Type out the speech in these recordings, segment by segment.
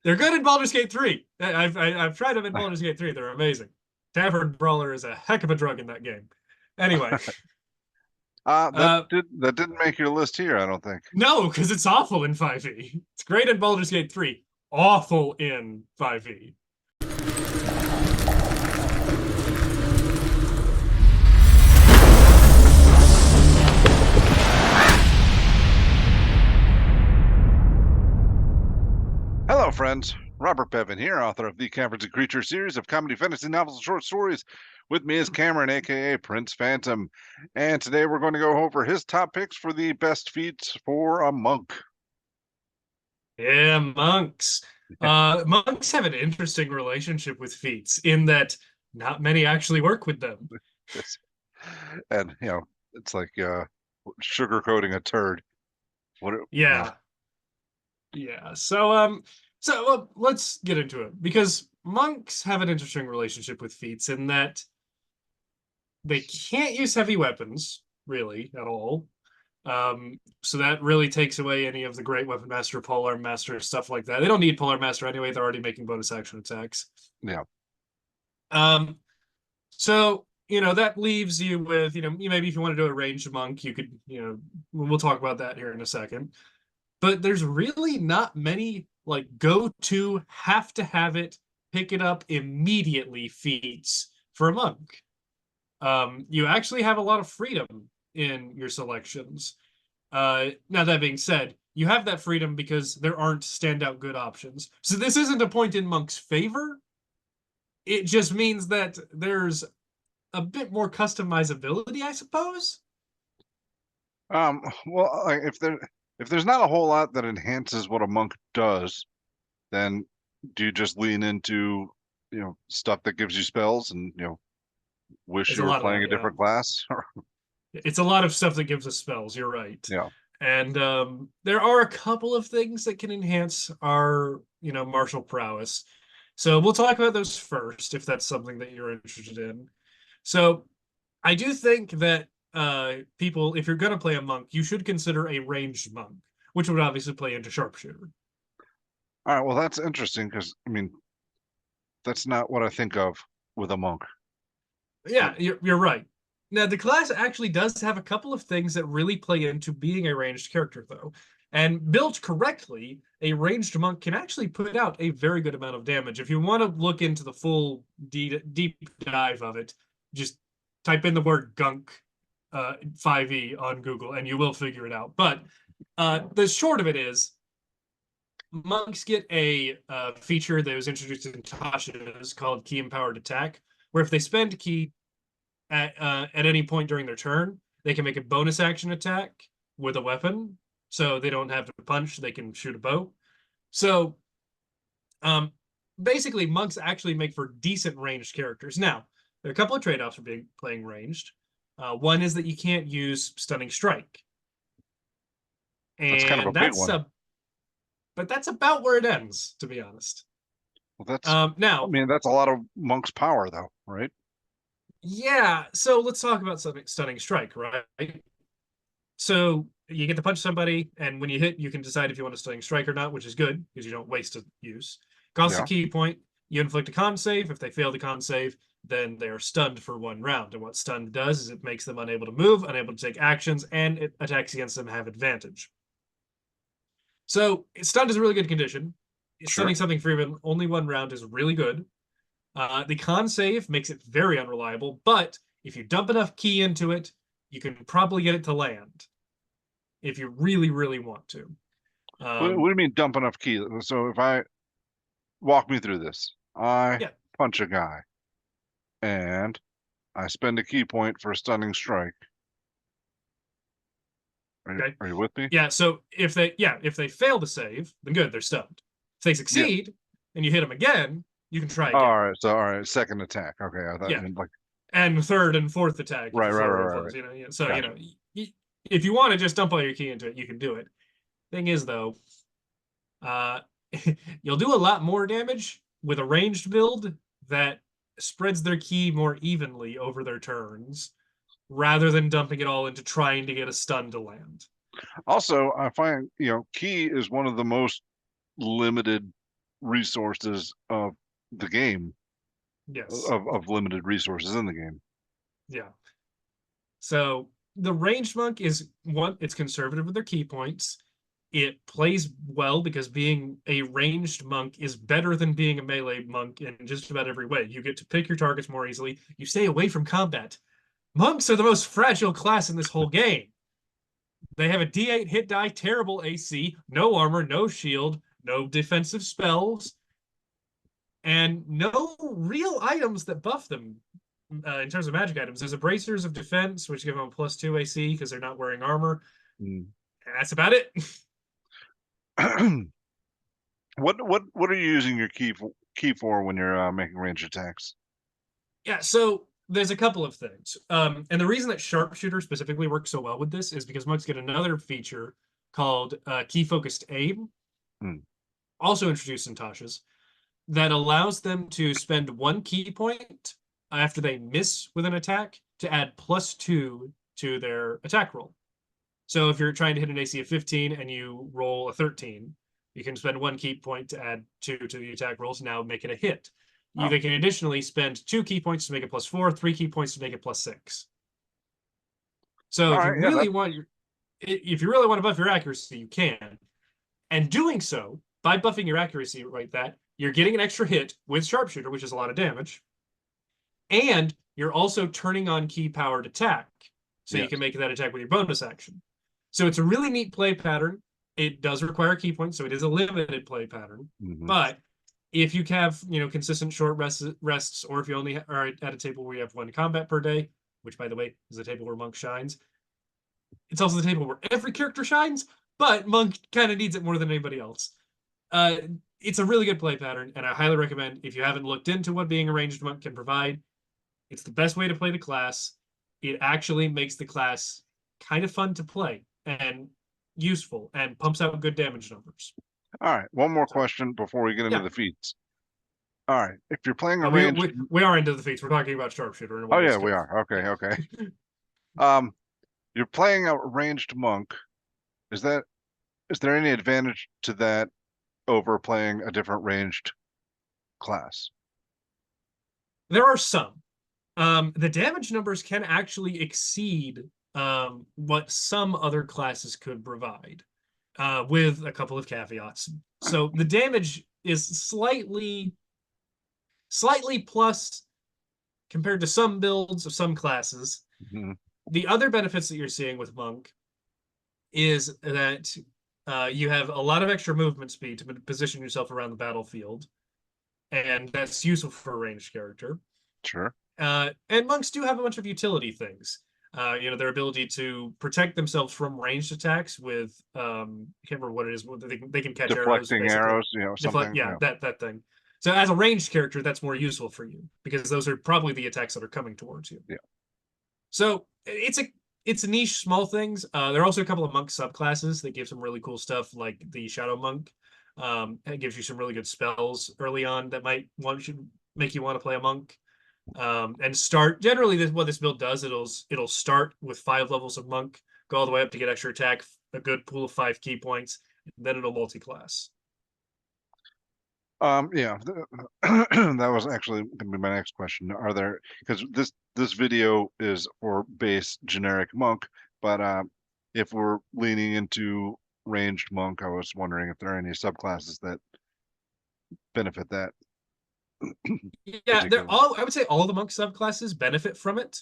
They're good in Baldur's Gate 3. I've tried them in Baldur's Gate 3. They're amazing. Tavern Brawler is a heck of a drug in that game. Anyway, That uh, didn't make your list here, I don't think. no, because it's awful in 5e. It's great in Baldur's Gate 3, awful in 5e. Hello, friends. Robert Bevan here, author of the Caverns Creatures series of comedy, fantasy novels, and short stories. With me is Cameron, aka Prince Phantom, and today we're going to go over his top picks for the best feats for a monk. Yeah, monks. Monks have an interesting relationship with feats in that not many actually work with them. Yes. And it's like sugarcoating a turd. What? Yeah, yeah. Let's get into it because monks have an interesting relationship with feats in that they can't use heavy weapons really at all. So that really takes away any of the Great Weapon Master, Polearm Master, stuff like that. They don't need Polearm Master anyway. They're already making bonus action attacks. Yeah. Um, so that leaves you with maybe if you want to do a ranged monk, you could we'll talk about that here in a second. But there's really not many like go to have to have it pick it up immediately feats for a monk. You actually have a lot of freedom in your selections. Now, that being said, you have that freedom because there aren't standout good options. So this isn't a point in Monk's favor. It just means that there's a bit more customizability, I suppose. Well, like, if there's not a whole lot that enhances what a monk does, then do you just lean into stuff that gives you spells and wish It's you a were lot of playing that, a yeah. different class? It's a lot of stuff that gives us spells. You're right. Yeah. And there are a couple of things that can enhance our, martial prowess. So we'll talk about those first, if that's something that you're interested in. So I do think that people, if you're going to play a monk, you should consider a ranged monk, which would obviously play into Sharpshooter. All right. Well, that's interesting because I mean that's not what I think of with a monk. Yeah, you're right. Now, the class actually does have a couple of things that really play into being a ranged character, though. And built correctly, a ranged monk can actually put out a very good amount of damage. If you want to look into the full deep dive of it, just type in the word gunk 5e on Google and you will figure it out. But the short of it is, monks get a feature that was introduced in Tasha's called Key Empowered Attack, where if they spend key at any point during their turn, they can make a bonus action attack with a weapon. So they don't have to punch, they can shoot a bow. So um, basically, monks actually make for decent ranged characters. Now, there are a couple of trade offs for playing ranged. One is that you can't use Stunning Strike. That's kind of a And big one. but that's about where it ends, to be honest. Well, I Now, mean, that's a lot of monk's power, though, right? yeah, so let's talk about Stunning Strike, right? So you get to punch somebody, and when you hit, you can decide if you want to Stunning Strike or not, which is good because you don't waste a use. Costs a Yeah. key point. You inflict a con save. If they fail the con save, then they are stunned for 1 round. And what stunned does is it makes them unable to move, unable to take actions, and it attacks against them have advantage. So stunned is a really good condition. Sure. Stunning something for even only 1 round is really good. The con save makes it very unreliable, but if you dump enough key into it, you can probably get it to land if you really, really want to. What do you mean dump enough key? So if I walk me through this, I Yeah, punch a guy and I spend a key point for a stunning strike. okay. Are you with me? Yeah, so if they fail to save, then good, they're stunned. If they Yeah. succeed and you hit them again, you can try again. All right. So all right, second attack. Okay, I thought you Yeah, meant like and third and fourth attack if right, you right, fail to right, roll right, close. right. So Gotcha. if you want to just dump all your key into it, you can do it. Thing is, though, uh, you'll do a lot more damage with a ranged build that spreads their key more evenly over their turns, rather than dumping it all into trying to get a stun to land. Also, I find key is one of the most limited resources of the game, Yes. of limited resources in the game. Yeah. So the ranged monk is one, it's conservative with their key points. It plays well because being a ranged monk is better than being a melee monk in just about every way. You get to pick your targets more easily. You stay away from combat. Monks are the most fragile class in this whole game. They have a D8 hit die, terrible AC, no armor, no shield, no defensive spells, and no real items that buff them in terms of magic items. There's a bracers of defense, which give them a +2 AC because they're not wearing armor. Mm. And that's about it. What are you using your key for when you're making ranged attacks? Yeah, so there's a couple of things. And the reason that Sharpshooter specifically works so well with this is because monks get another feature called key focused aim, Mm. also introduced in Tasha's, that allows them to spend 1 key point after they miss with an attack to add +2 to their attack roll. So if you're trying to hit an AC of 15 and you roll a 13, you can spend 1 key point to add 2 to the attack rolls, now make it a hit. They can additionally spend 2 key points to make it +4, 3 key points to make it +6. So if you really want if you really want to buff your accuracy, you can. And doing so, by buffing your accuracy like that, you're getting an extra hit with Sharpshooter, which is a lot of damage. And you're also turning on key powered attack. So you can make that attack with your bonus action. So it's a really neat play pattern. It does require key points, so it is a limited play pattern. Mm-hmm. But if you have, consistent short rests, or if you only are at a table where you have 1 combat per day, which, by the way, is the table where Monk shines. It's also the table where every character shines, but Monk kind of needs it more than anybody else. It's a really good play pattern, and I highly recommend, if you haven't looked into what being a ranged monk can provide, it's the best way to play the class. It actually makes the class kind of fun to play and useful and pumps out good damage numbers. All right, one more question before we get into the feats. All right, if you're playing a ranged... We are into the feats. We're talking about Sharpshooter. Oh, yeah, we are. Okay. You're playing a ranged monk. Is there any advantage to that over playing a different ranged class? There are some. The damage numbers can actually exceed what some other classes could provide, with a couple of caveats. So the damage is slightly plus compared to some builds of some classes. Mm-hmm. The other benefits that you're seeing with Monk is that you have a lot of extra movement speed to position yourself around the battlefield, and that's useful for a ranged character. Sure. And monks do have a bunch of utility things. Their ability to protect themselves from ranged attacks with I can't remember what it is. They can catch deflecting arrows, something. That thing. So as a ranged character, that's more useful for you because those are probably the attacks that are coming towards you. Yeah. So it's a niche, small things. There are also a couple of monk subclasses that give some really cool stuff, like the Shadow Monk. It gives you some really good spells early on that might make you want to play a monk. And start generally what this build does, it'll start with 5 levels of monk, go all the way up to get extra attack, a good pool of 5 key points, and then it'll multi-class. Yeah, that was actually going to be my next question. Are there, because this video is for base generic monk, but if we're leaning into ranged monk, I was wondering if there are any subclasses that benefit that. Yeah, I would say all the monk subclasses benefit from it.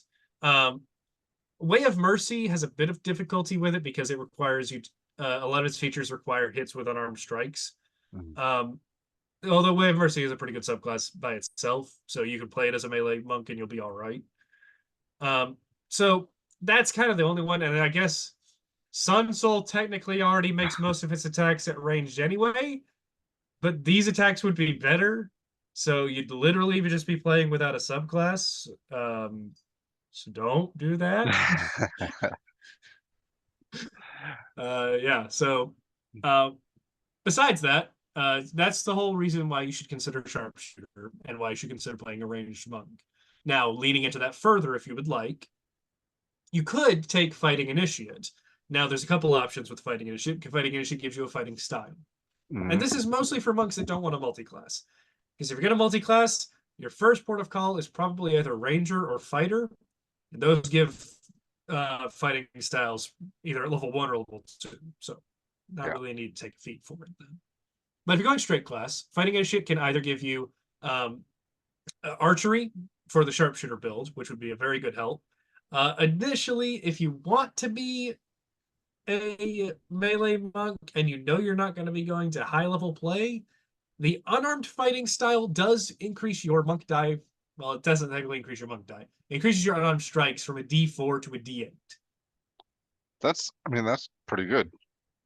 Way of Mercy has a bit of difficulty with it because it requires you a lot of its features require hits with unarmed strikes. Mm-hmm. Although Way of Mercy is a pretty good subclass by itself, so you can play it as a melee monk and you'll be all right. So that's kind of the only one, and I guess Sun Soul technically already makes most of its attacks at ranged anyway, but these attacks would be better. So you'd literally just be playing without a subclass. So don't do that. Yeah. So besides that, that's the whole reason why you should consider Sharpshooter and why you should consider playing a ranged monk. Now, leaning into that further, if you would like, you could take Fighting Initiate. Now, there's a couple options with Fighting Initiate. Fighting Initiate gives you a fighting style. And this is mostly for monks that don't want a multi-class. Because if you're going to multi-class, your first port of call is probably either ranger or fighter. And those give fighting styles either at level 1 or level 2. So not Yeah. really a need to take a feat for it then. But if you're going straight class, fighting initiate can either give you archery for the sharpshooter build, which would be a very good help. Initially, if you want to be a melee monk and you know you're not going to be going to high level play, the unarmed fighting style does increase your monk die. Well, it doesn't technically increase your monk die. It increases your unarmed strikes from a D4 to a D8. That's pretty good.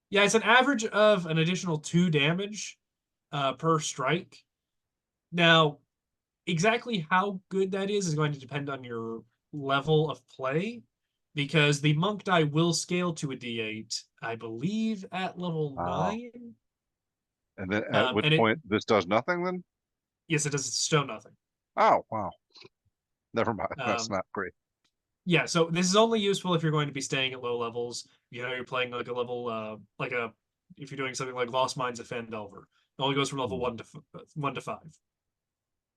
Yeah, it's an average of an additional 2 damage per strike. Now, exactly how good that is going to depend on your level of play, because the monk die will scale to a D8, I believe, at level 9. And then at which point this does nothing then? Yes, it does still nothing. Oh, wow. Never mind. That's not great. Yeah, so this is only useful if you're going to be staying at low levels. You know, you're playing like a level, if you're doing something like Lost Mines of Phandelver. It only goes from level 1 to 5.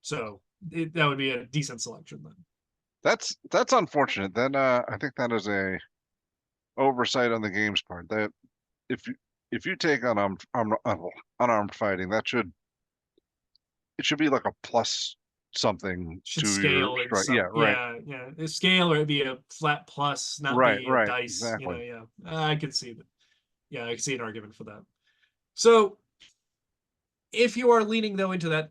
So that would be a decent selection then. That's unfortunate. Then I think that is a oversight on the game's part. That if you take unarmed fighting, it should be like a plus something Should to scale your in strike. some, Yeah, right. yeah. Scale, or it'd be a flat plus, not Right, be a dice. exactly. Yeah. I could see that. Yeah, I could see an argument for that. So if you are leaning though into that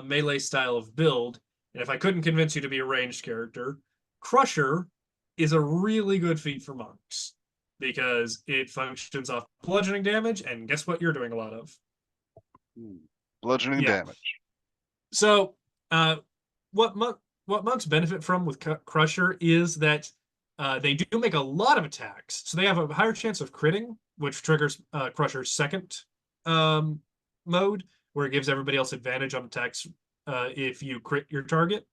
melee style of build, and if I couldn't convince you to be a ranged character, Crusher is a really good feat for monks because it functions off bludgeoning damage, and guess what you're doing a lot of? Bludgeoning damage. So, what monks benefit from with Crusher is that they do make a lot of attacks, so they have a higher chance of critting, which triggers Crusher's second mode, where it gives everybody else advantage on attacks if you crit your target.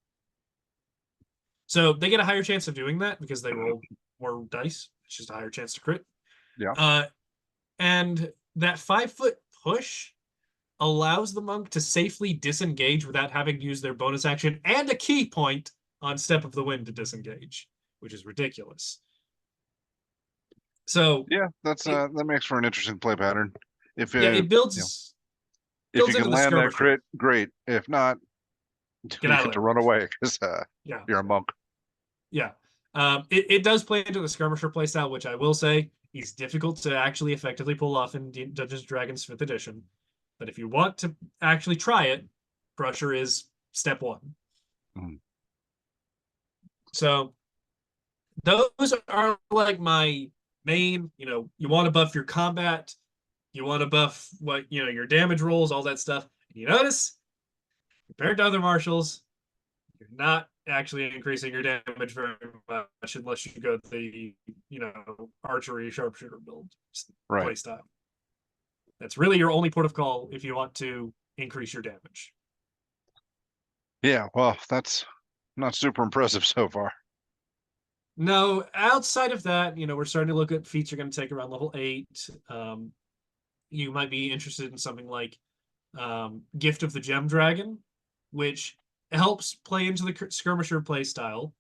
So they get a higher chance of doing that because they roll more dice. It's just a higher chance to crit. Yeah. And that 5-foot push allows the monk to safely disengage without having to use their bonus action and a key point on Step of the Wind to disengage, which is ridiculous. So yeah, that makes for an interesting play pattern. If it builds. If you can land that crit, great. If not, you get to run away because you're a monk. Yeah. It does play into the skirmisher playstyle, which I will say is difficult to actually effectively pull off in Dungeons & Dragons 5th edition. But if you want to actually try it, Crusher is step 1. So those are like my main, you want to buff your combat, you want to buff your damage rolls, all that stuff. And you notice, compared to other martials, you're not actually increasing your damage very much unless you go the archery sharpshooter build play style. That's really your only port of call if you want to increase your damage. Yeah, well, that's not super impressive so far. No, outside of that, we're starting to look at feats you're going to take around level 8. You might be interested in something like Gift of the Gem Dragon, which helps play into the skirmisher play style.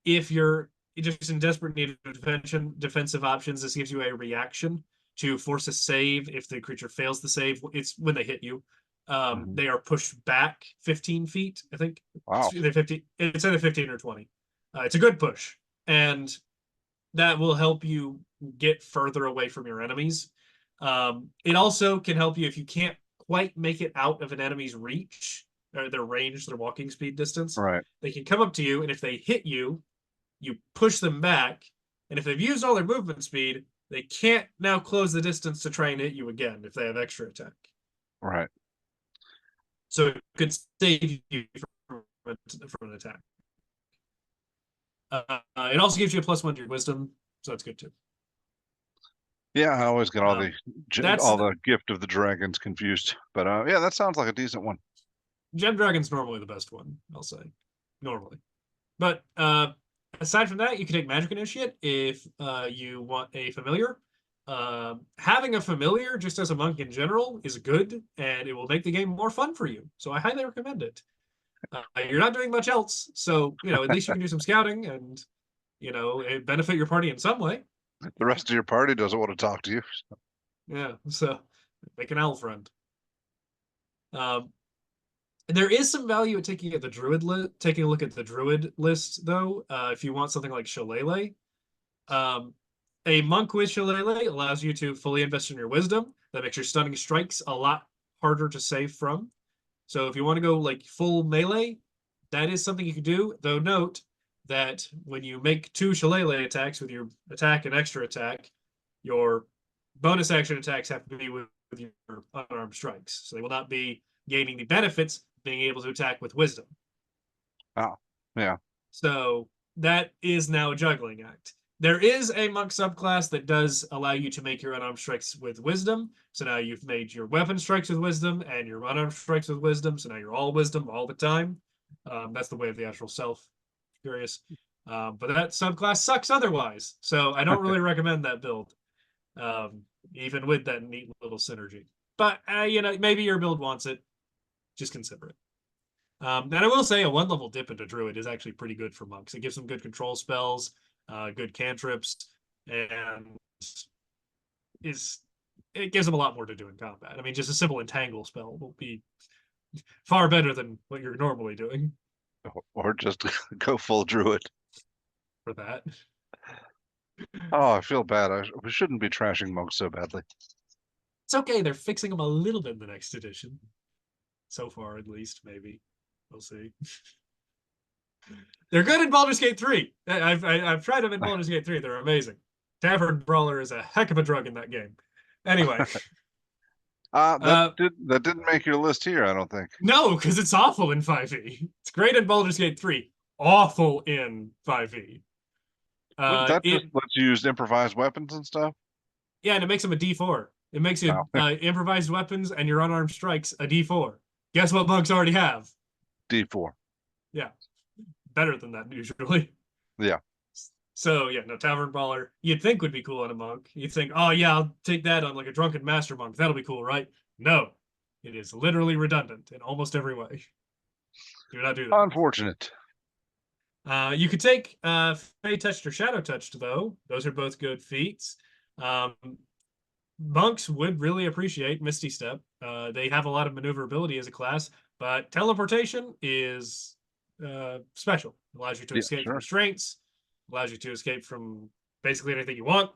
If you're just in desperate need of defensive options, this gives you a reaction to force a save. If the creature fails the save, it's when they hit you. They are pushed back 15 feet, I think. Wow. It's either 15 or 20. It's a good push, and that will help you get further away from your enemies. It also can help you if you can't quite make it out of an enemy's reach, or their range, their walking speed distance. Right. They can come up to you, and if they hit you, you push them back. And if they've used all their movement speed, they can't now close the distance to try and hit you again if they have extra attack. Right. So it could save you from an attack. It also gives you a +1 to your wisdom, so that's good too. Yeah, I always get all the Gift of the Dragons confused, but yeah, that sounds like a decent one. Gem Dragon's normally the best one, I'll say, normally. But aside from that, you can take Magic Initiate if you want a familiar. having a familiar just as a monk in general is good, and it will make the game more fun for you. So I highly recommend it. You're not doing much else, so at least you can do some scouting and benefit your party in some way. The rest of your party doesn't want to talk to you. Yeah, so make an owl friend. Um, there is some value at taking taking a look at the druid list, though. If you want something like Shillelagh, um, a monk with Shillelagh allows you to fully invest in your wisdom. That makes your stunning strikes a lot harder to save from. So if you want to go like full melee, that is something you can do. Though note that when you make 2 Shillelagh attacks with your attack and extra attack, your bonus action attacks have to be with your unarmed strikes. So they will not be gaining the benefits of being able to attack with wisdom. Oh, yeah. So that is now a juggling act. There is a monk subclass that does allow you to make your unarmed strikes with wisdom. So now you've made your weapon strikes with wisdom and your unarmed strikes with wisdom. So now you're all wisdom all the time. That's the way of the actual self. Curious. But that subclass sucks otherwise. So I don't really recommend that build, even with that neat little synergy. But, maybe your build wants it. Just consider it. And I will say a 1-level dip into Druid is actually pretty good for monks. It gives them good control spells, good cantrips, and it gives them a lot more to do in combat. I mean, just a simple entangle spell will be far better than what you're normally doing Or just go full druid. for that. Oh, I feel bad. We shouldn't be trashing monks so badly. It's okay. They're fixing them a little bit in the next edition. So far, at least, maybe. We'll see. They're good in Baldur's Gate 3. I've tried them in Baldur's Gate 3. They're amazing. Tavern Brawler is a heck of a drug in that game. Anyway. That didn't make your list here, I don't think. No, because it's awful in 5e. It's great in Baldur's Gate 3. Awful in 5e. Wouldn't that just lets you use improvised weapons and stuff? Yeah, and it makes them a D4. It makes you improvised weapons and your unarmed strikes a D4. Guess what monks already have? D4. Yeah. Better than that, usually. Yeah. So, yeah, no, Tavern Brawler, you'd think would be cool on a monk. You'd think, oh, yeah, I'll take that on like a drunken master monk. That'll be cool, right? No. It is literally redundant in almost every way. Do not do that. Unfortunate. You could take Fey Touched or Shadow Touched, though. Those are both good feats. Monks would really appreciate Misty Step. They have a lot of maneuverability as a class, but teleportation is special. It allows you to escape from restraints, allows you to escape from basically anything you want,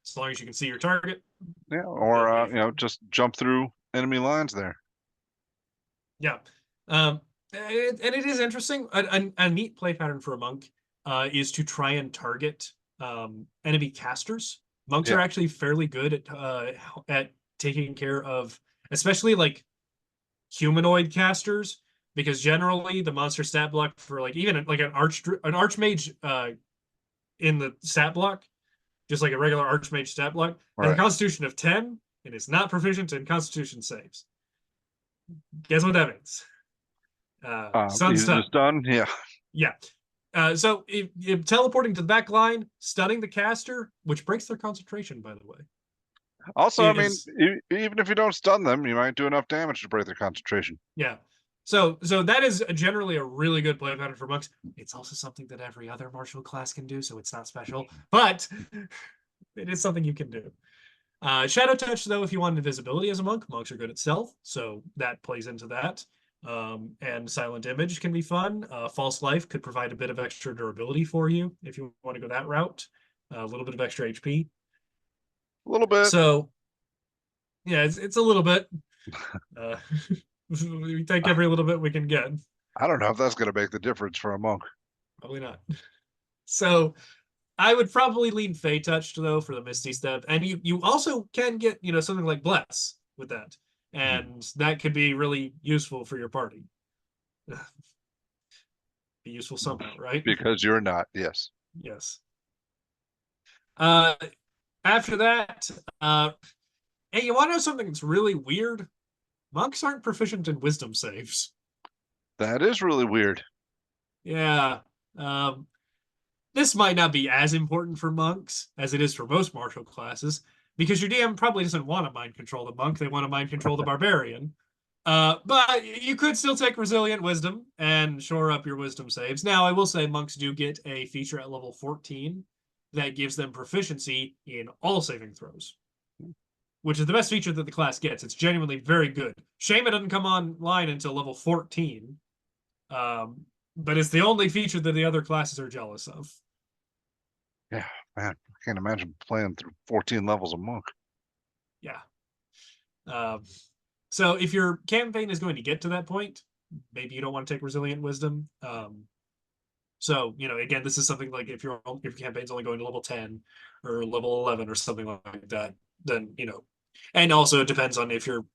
as long as you can see your target. Yeah, or just jump through enemy lines there. Yeah. And it is interesting. A neat play pattern for a monk is to try and target enemy casters. Monks are actually fairly good at taking care of, especially like humanoid casters, because generally the monster stat block for like even like an archmage in the stat block, just like a regular archmage stat block, has a constitution of 10 and is not proficient in constitution saves. Guess what that means? Stun, yeah. Yeah. So if teleporting to the back line, stunning the caster, which breaks their concentration, by the way. Also, even if you don't stun them, you might do enough damage to break their concentration. Yeah. So that is generally a really good play pattern for monks. It's also something that every other martial class can do, so it's not special, but it is something you can do. Shadow Touch, though, if you want invisibility as a monk, monks are good at stealth, so that plays into that. And Silent Image can be fun. False Life could provide a bit of extra durability for you if you want to go that route. A little bit of extra HP. A little bit. So, yeah, it's a little bit. We take every little bit we can get. I don't know if that's going to make the difference for a monk. Probably not. So I would probably lean Fey Touched, though, for the Misty Step. And you also can get, something like Bless with that. And that could be really useful for your party. Be useful somehow, right? Because you're not, yes. Yes. After that, hey, you want to know something that's really weird? Monks aren't proficient in wisdom saves. That is really weird. Yeah. This might not be as important for monks as it is for most martial classes, because your DM probably doesn't want to mind control the monk. They want to mind control the barbarian. But you could still take Resilient Wisdom and shore up your wisdom saves. Now, I will say monks do get a feature at level 14 that gives them proficiency in all saving throws, which is the best feature that the class gets. It's genuinely very good. Shame it doesn't come online until level 14, but it's the only feature that the other classes are jealous of. Yeah, man, I can't imagine playing through 14 levels of monk. Yeah. So if your campaign is going to get to that point, maybe you don't want to take Resilient Wisdom. So, again, this is something like if your campaign's only going to level 10 or level 11 or something like that, then, and also it depends on if your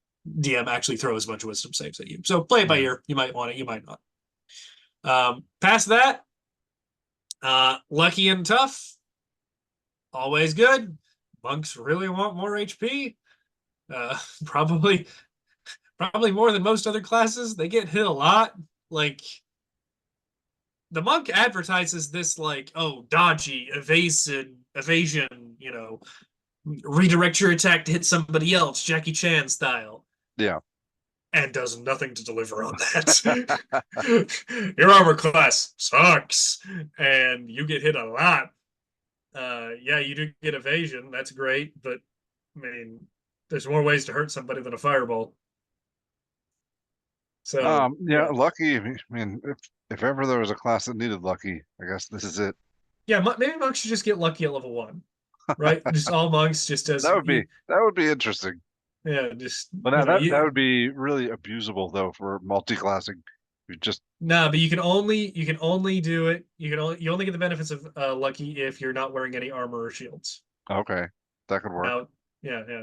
DM actually throws a bunch of wisdom saves at you. So play it by ear. You might want it, you might not. Past that, lucky and tough, always good. Monks really want more HP. Probably more than most other classes. They get hit a lot. Like, the monk advertises this like, oh, dodgy, evasion, redirect your attack to hit somebody else, Jackie Chan style. Yeah. And does nothing to deliver on that. Your armor class sucks, and you get hit a lot. Yeah, you do get evasion. That's great, but I mean, there's more ways to hurt somebody than a fireball. So yeah, lucky. I mean, if ever there was a class that needed lucky, I guess this is it. Yeah, maybe monks should just get lucky at level 1, right? Just all monks, just as That would be interesting. yeah, just But that would be really abusable though for multi-classing. You just but you can only do it. You only get the benefits of lucky if you're not wearing any armor or shields. okay, that could work. Now, yeah.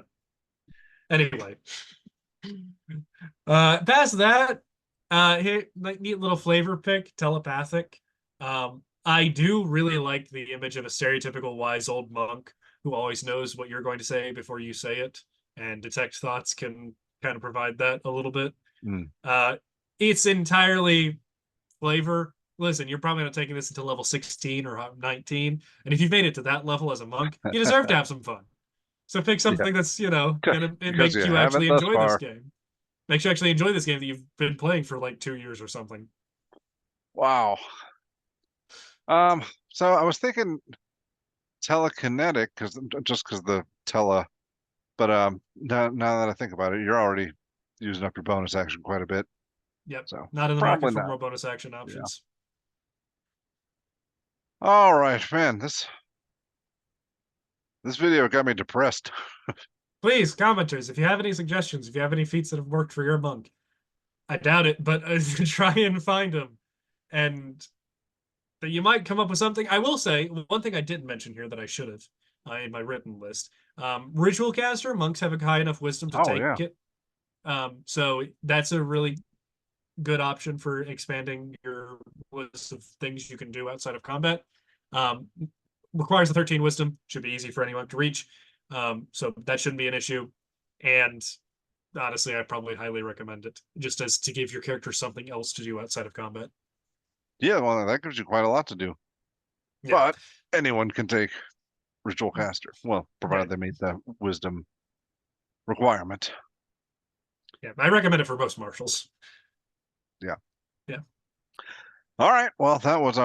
Anyway, past that, here, like, neat little flavor pick, telepathic. I do really like the image of a stereotypical wise old monk who always knows what you're going to say before you say it, and detect thoughts can kind of provide that a little bit. It's entirely flavor. Listen, you're probably not taking this until level 16 or 19, and if you've made it to that level as a monk, you deserve to have some fun. So pick something that's, gonna make you actually enjoy this game. Makes you actually enjoy this game that you've been playing for like 2 years or something. Wow. So I was thinking telekinetic because the tele, but now that I think about it, you're already using up your bonus action quite a bit. Yep. So not in the market for more bonus action options. Yeah. All right, man. This video got me depressed. Please, commenters, if you have any suggestions, if you have any feats that have worked for your monk, I doubt it, but try and find them, and that you might come up with something. I will say one thing I didn't mention here that I should have in my written list. Ritual caster, monks have a high enough wisdom to take it. So that's a really good option for expanding your list of things you can do outside of combat. Requires a 13 wisdom, should be easy for anyone to reach. So that shouldn't be an issue. And honestly, I probably highly recommend it, just as to give your character something else to do outside of combat. Yeah, well, that gives you quite a lot to do. Yeah. But anyone can take Ritual Caster. Well, provided they meet the wisdom requirement. Yeah, I recommend it for most marshals. Yeah. Yeah. All right. Well, that was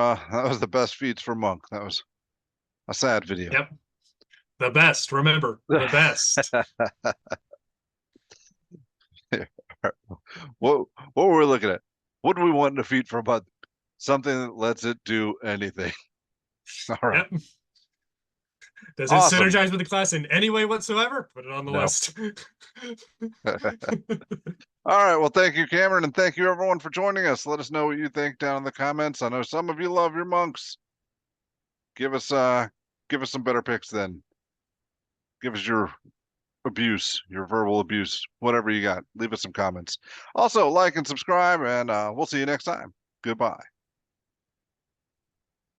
the best feats for monk. That was a sad video. Yep. The best. Remember, the best. What were we looking at? What do we want in a feat for a month? Something that lets it do anything. All right. Yep. Does it synergize with the class in any way whatsoever? Put it on the list. All right. Well, thank you, Cameron, and thank you, everyone, for joining us. Let us know what you think down in the comments. I know some of you love your monks. Give us some better picks then. Give us your abuse, your verbal abuse, whatever you got. Leave us some comments. Also, like and subscribe, and we'll see you next time. Goodbye.